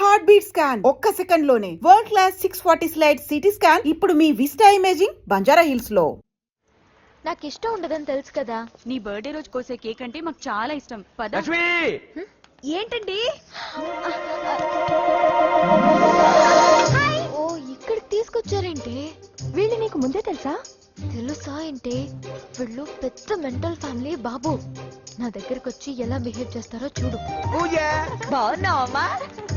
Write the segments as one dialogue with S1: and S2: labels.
S1: Heart beat scan ఒక్క second లోనే world class 640 slide CT scan ఇప్పుడు మీ విస్టా ఇమేజింగ్ బంజారా హిల్స్ లో.
S2: నాకు ఇష్టం ఉండదని తెలుసు కదా.
S3: నీ బర్త్డే రోజు కోసే కేక్ అంటే మాకు చాలా ఇష్టం. పద. ఏంటండి?
S2: ఓ ఇక్కడికి తీసుకొచ్చారేంటి? వీళ్ళు నీకు ముందే తెలుసా? తెలుసా ఏంటి? వీళ్ళు పెద్ద మెంటల్ ఫ్యామిలీ బాబు. నా దగ్గరకు వచ్చి ఎలా బిహేవ్ చేస్తారో చూడు.
S3: బాగున్నావమ్మా?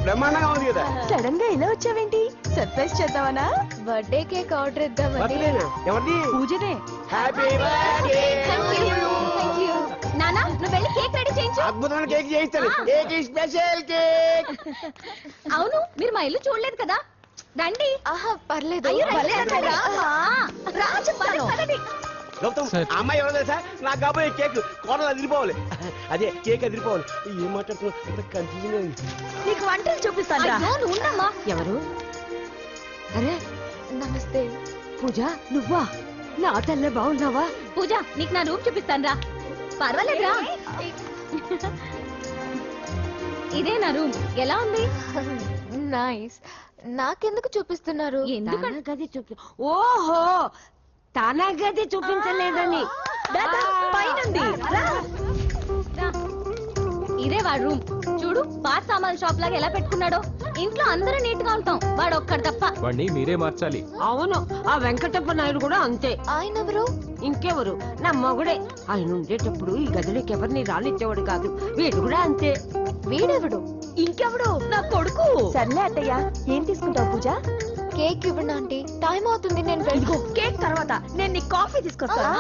S4: బ్రహ్మాండంగా ఉంది కదా.
S3: సడన్ గా ఇలా వచ్చావేంటి? సర్ప్రైజ్ చేద్దామనా?
S2: బర్త్డే కేక్ ఆర్డర్ ఇద్దామని.
S4: ఎవరిది?
S3: పూజనే.
S4: Happy birthday.
S2: Thank you. నానా నువ్వు వెళ్ళి కేక్ రెడీ చేయించు.
S4: అద్భుతమైన కేక్ చేయిస్తాను. Cake special cake.
S2: అవును మీరు మా ఇల్లు చూడలేదు కదా. రండి. ఆహా పర్లేదు.
S4: గౌతమ్ ఆ అమ్మాయి ఎవరో తెలుసా? నాకు కాబోయే కేక్ కోడలు అదిరిపోవాలి. అదే కేక్ అదిరిపోవాలి. ఏం మాట్లాడుతున్నా కన్ఫ్యూజన్.
S3: నీకు వంటలు చూపిస్తాను.
S2: ఉండమ్మా.
S3: ఎవరు?
S2: అరే నమస్తే.
S3: పూజ నువ్వా? నా తల్లే బాగున్నావా?
S2: పూజ నీకు నా రూమ్ చూపిస్తాను రా. పర్వాలేదురా. ఇదే నా రూమ్. ఎలా ఉంది? నైస్. నాకెందుకు చూపిస్తున్నారు?
S3: గది చూపి. ఓహో తానా గది చూపించలేదని. పైనుంది.
S2: ఇదే వాడు రూమ్. చూడు పాత సామాన్ షాప్ లాగా ఎలా పెట్టుకున్నాడో. ఇంట్లో అందరూ నీట్ గా ఉంటాం, వాడు ఒక్కడు తప్ప.
S5: వాడిని మీరే మార్చాలి.
S6: అవును ఆ వెంకటప్ప నాయుడు కూడా అంతే.
S2: ఆయన ఎవరు?
S6: ఇంకెవరు? నా మొగుడే. ఆయన ఉండేటప్పుడు ఈ గదిలోకి ఎవరిని రానిచ్చేవాడు కాదు. వీడు కూడా అంతే.
S2: వీడెవడు?
S6: ఇంకెవడు? నా కొడుకు.
S3: సర్లే అత్తయ్య, ఏం తీసుకుంటావు పూజ?
S2: కేక్ ఇవ్వండి ఆంటీ, టైం అవుతుంది. నేను వెళ్ళి
S6: కేక్ తర్వాత నేను నీ కాఫీ తీసుకొస్తా.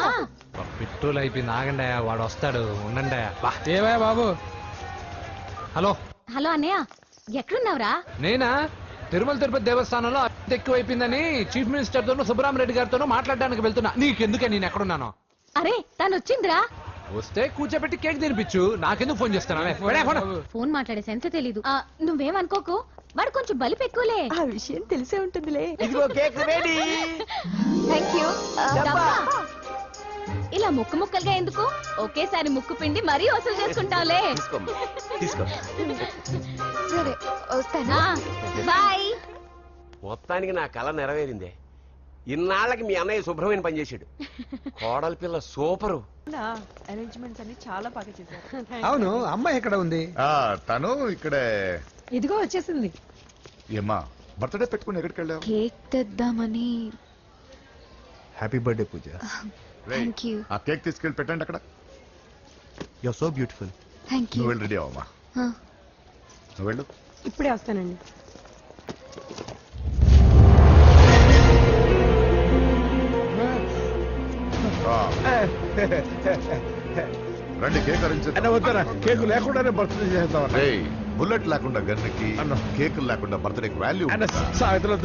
S5: పెట్రోల్ అయిపోయింది. ఆగండాయా, వాడు వస్తాడు. ఉండండి. ఏవా బాబు. హలో
S2: హలో అన్నయ్య, ఎక్కడున్నావురా?
S5: నేనా? తిరుమల తిరుపతి దేవస్థానంలో అత్యంత ఎక్కువైపోయిందని చీఫ్ మినిస్టర్ తోనూ సుబ్బరామరెడ్డి గారితోనూ మాట్లాడడానికి వెళ్తున్నా. నీకెందుకే నేను ఎక్కడున్నాను?
S2: అరే తను వచ్చిందిరా.
S5: వస్తే కూర్చోబెట్టి కేక్ తినిపించు. నాకెందుకు ఫోన్ చేస్తాను?
S2: ఫోన్ మాట్లాడే సెన్స్ తెలీదు. నువ్వేమనుకోకు, వాడు కొంచెం బలిపు ఎక్కువలే.
S3: ఆ విషయం తెలిసే ఉంటుందిలే.
S4: ఇదిగో కేక్ రెడీ.
S2: Thank you. ఇలా ముక్కు ముక్కలుగా ఎందుకు? ఒకేసారి ముక్కు పిండి మరీ వసూలు చేసుకుంటావులే.
S4: తీసుకో.
S2: సరే వస్తానా. బాయ్.
S4: మొత్తానికి నా కళ నెరవేరిందే. ఇన్నాళ్ళకి మీ అన్నయ్య శుభ్రమైన పని చేశాడు. కోడలి పిల్ల సూపరు.
S3: అరేంజ్మెంట్స్ అన్ని చాలా బాగా చేశారు.
S7: అవును, అమ్మాయి ఎక్కడ ఉంది?
S8: తను ఇక్కడే.
S6: ఇదిగో వచ్చేసింది.
S8: ఏమ్మా బర్త్డే పెట్టుకుని ఎక్కడికి వెళ్ళావు?
S2: కేక్ తెద్దామని.
S7: Happy birthday Pooja.
S2: Thank you.
S8: ఆ కేక్ తీసుకెళ్ళి పెట్టండి అక్కడ.
S7: You are so beautiful.
S2: Thank you.
S8: నువ్వు వెళ్ళి రెడీ అవమ్మా. నువ్వు వెళ్ళు.
S6: ఇప్పుడే వస్తానండి.
S8: రండి కేక్
S7: వద్దరా, కేక్ లేకుండానే బర్త్డే చేద్దాం.
S8: బుల్లెట్ లేకుండా గన్నుకి, కేక్ లేకుండా బర్త్డేకి వాల్యూ.
S7: సాయంత్రం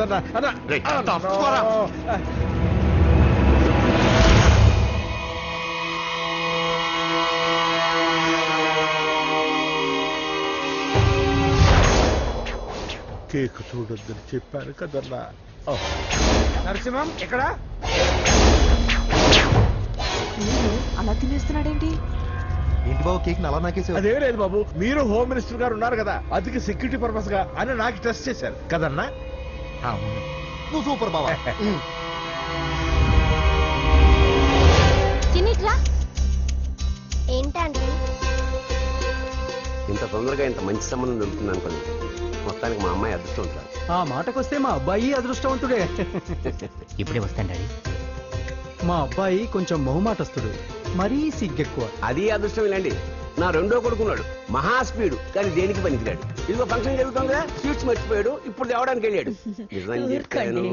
S7: కేక్ చూడొద్దని చెప్పాను కదన్నా. నరసింహం ఎక్కడ?
S3: అలా తినేస్తున్నాడేంటి?
S7: ఏంటి బాబు కేక్ అలా నాకేసి? అదే లేదు బాబు, మీరు హోమ్ మినిస్టర్ గారు ఉన్నారు కదా, అందుకే సెక్యూరిటీ పర్పస్ గా అని నాకు టెస్ట్ చేశారు కదన్నా.
S8: నువ్వు సూపర్ బాబా.
S2: చిన్నిట్రా. ఏంటంటే
S4: ఇంత తొందరగా ఇంత మంచి సంబంధం దొరుకుతుంది అనుకోండి. మొత్తానికి మా అమ్మాయి అదృష్టం ఉంటారు.
S7: ఆ మాటకొస్తే మా అబ్బాయి అదృష్టవంతుడే.
S9: ఇప్పుడే వస్తాను డాడీ.
S7: మా అబ్బాయి కొంచెం మొహమాటస్తుడు, మరీ సిగ్గెక్కువ.
S4: అది అదృష్టం ఇలాండి. నా రెండో కొడుకున్నాడు, మహా స్పీడు, కానీ దేనికి పనికిరాడు. ఇదిగో ఫంక్షన్ జరుగుతుంది కదా, స్వీట్స్ మర్చిపోయాడు, ఇప్పుడు తేవడానికి వెళ్ళాడు. నిజం చెప్పాను.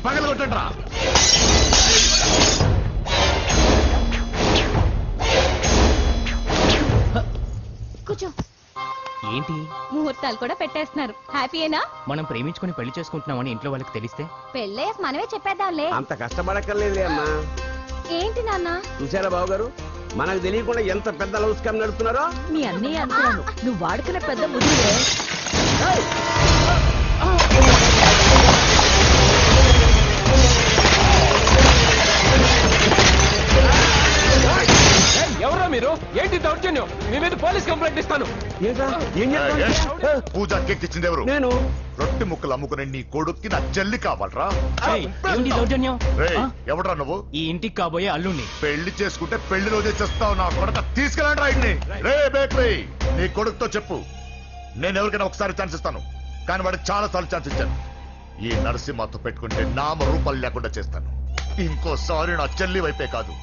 S8: పగల కొట్టండ్రా.
S2: కూర్చో.
S9: ఏంటి
S2: ముహూర్తాలు కూడా పెట్టేస్తున్నారు. హ్యాపీయేనా?
S9: మనం ప్రేమించుకుని పెళ్లి చేసుకుంటున్నామని ఇంట్లో వాళ్ళకి తెలిస్తే?
S2: పెళ్ళయ్యాక మనమే చెప్పేద్దాంలే.
S4: అంత కష్టపడక్కర్లేదులే అమ్మా.
S2: ఏంటి నాన్న?
S4: చూసారా బాబు గారు, మనకు తెలియకుండా ఎంత పెద్ద లవ్ స్కామ్ నడుపుతున్నారో.
S3: మీ అన్నయ్య అనుకున్నాను, నువ్వు వాడుకునే పెద్ద ముద్దులే.
S4: ఎవరో
S5: మీరు ఏంటి దౌర్జన్యం మీ మీద పోలీస్ కంప్లైంట్ ఇస్తాను
S8: పూజ కేక్ ఇచ్చింది ఎవరు?
S4: నేను.
S8: రొట్టె ముక్కలు అమ్ముకునే నీ కొడుక్కి నా చెల్లి కావాలరా?
S9: ఏంటి దౌర్జన్యం
S8: ఎవడరా నువ్వు?
S9: ఈ ఇంటికి కాబోయే అల్లుణ్ణి.
S8: పెళ్లి చేసుకుంటే పెళ్లి రోజే చేస్తావు నా కొడుక. తీసుకెళ్ళండి రాయిని. రే బేకరీ, నీ కొడుకుతో చెప్పు నేను ఎవరికైనా ఒకసారి ఛాన్స్ ఇస్తాను, కానీ వాడికి చాలా సార్లు ఛాన్స్ ఇచ్చాను. ఈ నరసింహతో పెట్టుకుంటే నామ రూపాలు లేకుండా చేస్తాను. ఇంకోసారి నా చెల్లి వైపే కాదు,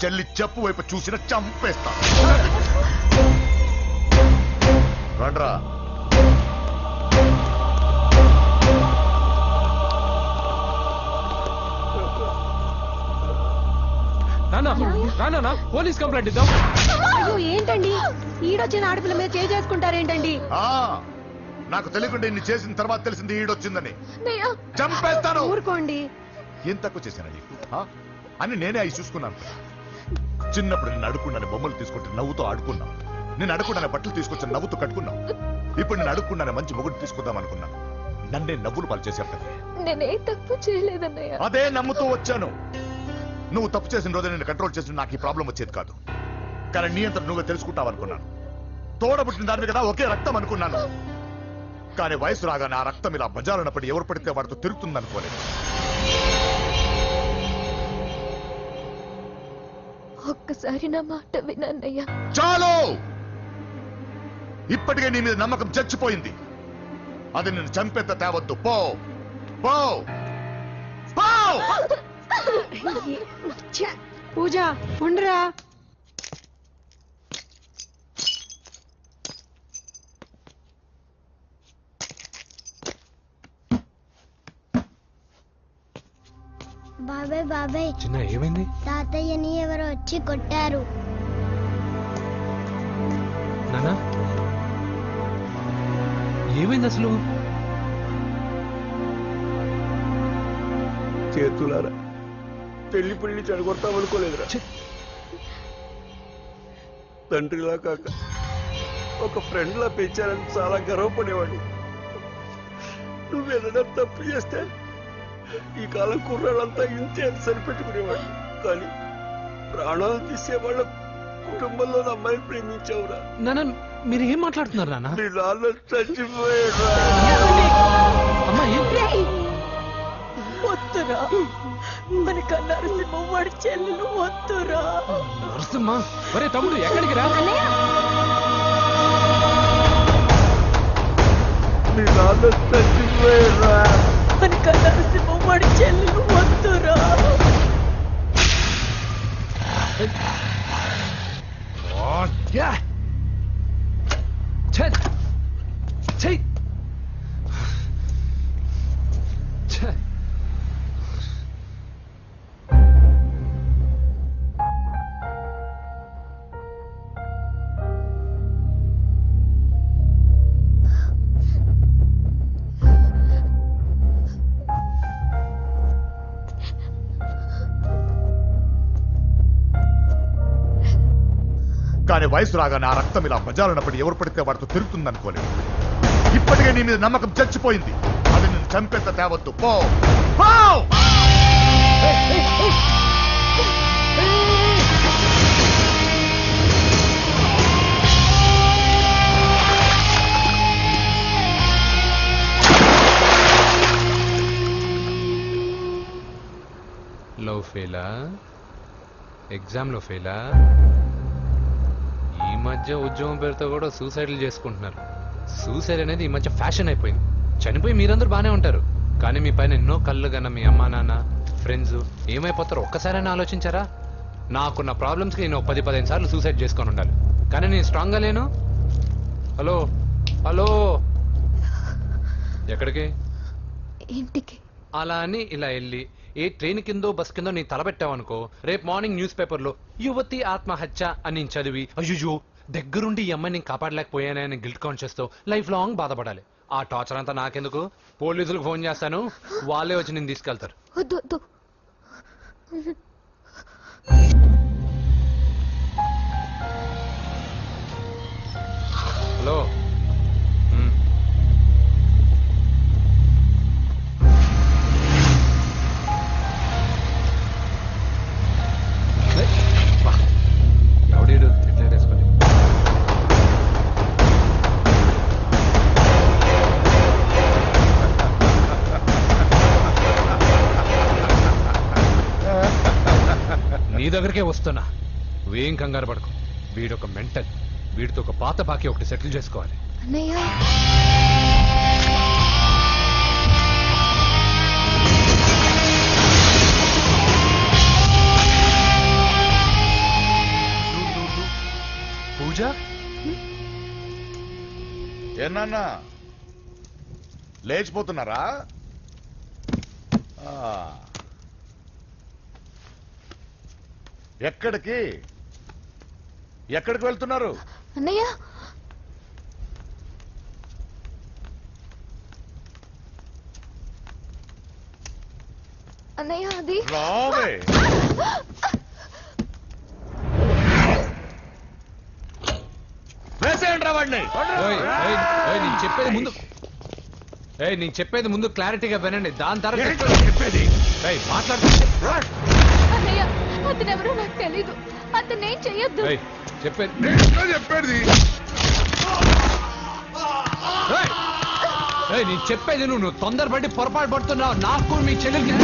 S8: చెల్లి చెప్పు వైపు చూసిన చంపేస్తాను. రండ్రా.
S5: నానా పోలీస్ కంప్లైంట్ ఇద్దాం.
S6: అయ్యో ఏంటండి ఈడొచ్చిన ఆడపిల్ల మీద చేసుకుంటారేంటండి?
S8: నాకు తెలియకుండా ఇన్ని చేసిన తర్వాత తెలిసింది ఈడొచ్చిందని. చంపేస్తాను.
S6: ఊరుకోండి.
S8: ఏం తక్కువ చేశాను నీకు అని నేనే అవి చూసుకున్నాను. చిన్నప్పుడు నేను అడుక్కున్నాను బొమ్మలు తీసుకుంటే నవ్వుతో ఆడుకున్నాను. నేను అడుక్కున్నాను బట్టలు తీసుకొచ్చి నవ్వుతూ కట్టుకున్నాను. ఇప్పుడు నేను అడుక్కున్నాను మంచి మొగుడు తీసుకుందాం అనుకున్నాను. నన్నే నవ్వులు పాలు చేశారు కదా.
S2: నేనే తప్పు చేయలేదన్నయ్య.
S8: అదే నమ్ముతూ వచ్చాను. నువ్వు తప్పు చేసిన రోజు నేను కంట్రోల్ చేసిన నాకు ఈ ప్రాబ్లం వచ్చేది కాదు. కానీ నీ అంతా నువ్వే తెలుసుకుంటావు అనుకున్నాను. తోడబుట్టిన దాని కదా ఒకే రక్తం అనుకున్నాను. కానీ వయసు రాగానే ఆ రక్తం ఇలా బజారునప్పుడు ఎవరు పడితే వాడితో తిరుగుతుంది అనుకోలేదు.
S2: ఒక్కసారి నా మాట వినన్నయ్య.
S8: చాలు. ఇప్పటికే నీ మీద నమ్మకం చచ్చిపోయింది. అది నిన్ను చంపేత తేవద్దు. పో పో పో.
S6: పూజ ఉండరా.
S10: బాబాయ్ బాబాయ్
S5: చిన్న ఏమైంది?
S10: తాతయ్యని ఎవరో వచ్చి కొట్టారు.
S5: నానా ఏమైంది అసలు?
S4: చేతులారా పెళ్లి పెళ్లి చెడగొడతామనుకోలేదురా. తండ్రిలా కాక ఒక ఫ్రెండ్ లా పెంచారని చాలా గర్వపడేవాడు. నువ్వేదైనా తప్పు చేస్తే ఈ కాలం కుర్రాళ్ళంతా ఇంతే సరిపెట్టుకునేవాడు. కానీ ప్రాణాలు తీసేవాళ్ళ కుటుంబంలో అమ్మాయిని ప్రేమించావురా.
S5: నాన్న మీరు ఏం మాట్లాడుతున్నారు నాన్న?
S4: నీ నాన్న చచ్చిపోయాడు.
S3: వద్దురా మన నరసింహ వాడి చెల్లెలు వద్దురా.
S5: నరసింహ ఒరే తమ్ముడు ఎక్కడికి రా?
S4: నీ నాన్న చచ్చిపోయాడు.
S3: మన నరసింహ వాడి చెల్లెలు వద్దురా.
S8: కానీ వయసు రాగానే ఆ రక్తం ఇలా బజారునప్పుడు ఎవరు పడితే వాడితో తిరుగుతుంది అనుకోలేదు. ఇప్పటికే నీ మీద నమ్మకం చచ్చిపోయింది. అది నిన్ను చంపేత తేవద్దు. పో పో.
S5: లో ఫెయిలా? ఎగ్జామ్లో ఫెయిలా? ఈ మధ్య ఉద్యోగం పేరుతో కూడా సూసైడ్లు చేసుకుంటున్నారు. సూసైడ్ అనేది ఈ మధ్య ఫ్యాషన్ అయిపోయింది. చనిపోయి మీరందరూ బాగానే ఉంటారు, కానీ మీ పైన ఎన్నో కళ్ళు కన్నా మీ అమ్మా నాన్న ఫ్రెండ్స్ ఏమైపోతారో ఒక్కసారైనా ఆలోచించారా? నాకున్న ప్రాబ్లమ్స్కి నేను 10-15 సార్లు సూసైడ్ చేసుకొని ఉండాలి, కానీ నేను స్ట్రాంగ్గా లేను. హలో హలో ఎక్కడికి?
S2: ఇంటికి.
S5: అలా అని ఇలా వెళ్ళి ఏ ట్రైన్ కిందో బస్ కిందో నీ తలబెట్టావనుకో, రేపు మార్నింగ్ న్యూస్ పేపర్లో యువతి ఆత్మహత్య అని చదివి అయ్యో దగ్గరుండి ఈ అమ్మాయిని నేను కాపాడలేకపోయానని గిల్ట్ కాన్షియస్ తో లైఫ్ లాంగ్ బాధపడాలి. ఆ టార్చర్ అంతా నాకెందుకు? పోలీసులకు ఫోన్ చేస్తాను, వాళ్ళే వచ్చి నేను తీసుకెళ్తారు.
S2: వద్దు వద్దు.
S5: హలో ఎవడీడు దగ్గరకే వస్తున్నా. నువ్వేం కంగారు పడకు. వీడొక మెంటల్. వీడితో ఒక పాత బాకీ ఒకటి సెటిల్ చేసుకోవాలి.
S2: అన్నయ్య
S5: పూజ
S8: ఏనా లేచిపోతున్నారా? ఆ. ఎక్కడికి వెళ్తున్నారు?
S2: అన్నయ్య అన్నయ్య అది
S8: రావే. వేసేయండి రా వాడిని.
S5: నేను చెప్పేది ముందు క్లారిటీగా వినండి. దాని తర్వాత
S8: చెప్పేది
S5: మాట్లాడుతుంది.
S2: అన్నయ్య అతనెవరో నాకు తెలీదు. అతనేం చెయ్యొద్దు.
S5: చెప్పేది నేను చెప్పేది నువ్వు తొందరపడి పొరపాటు పడుతున్నావు. నాకు మీ చెల్లెలకి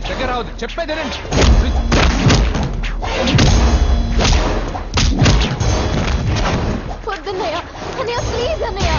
S5: దగ్గర రావద్దు. చెప్పేది
S2: వద్దన్నయ్య. అన్నయ్య ప్లీజ్ అన్నయ్య.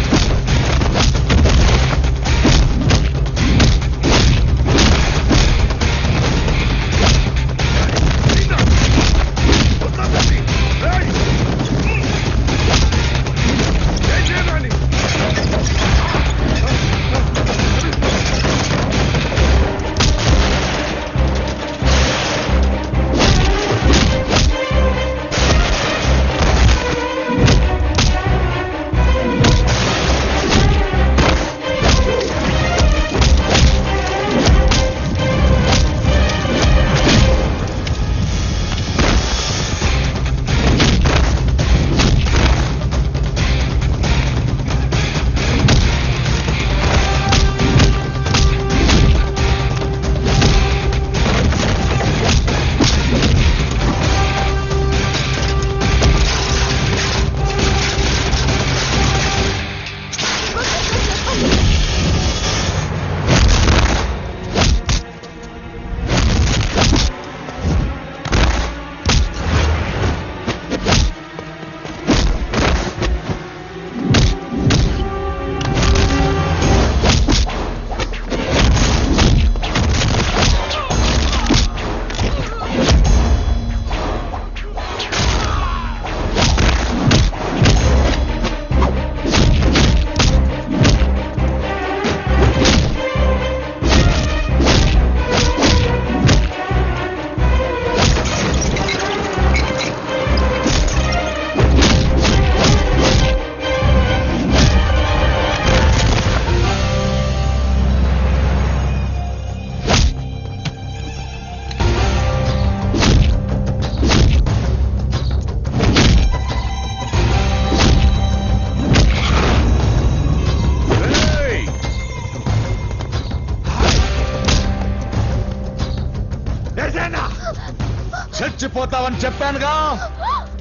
S8: చచ్చిపోతావని చెప్పానుగా.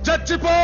S8: చచ్చిపో.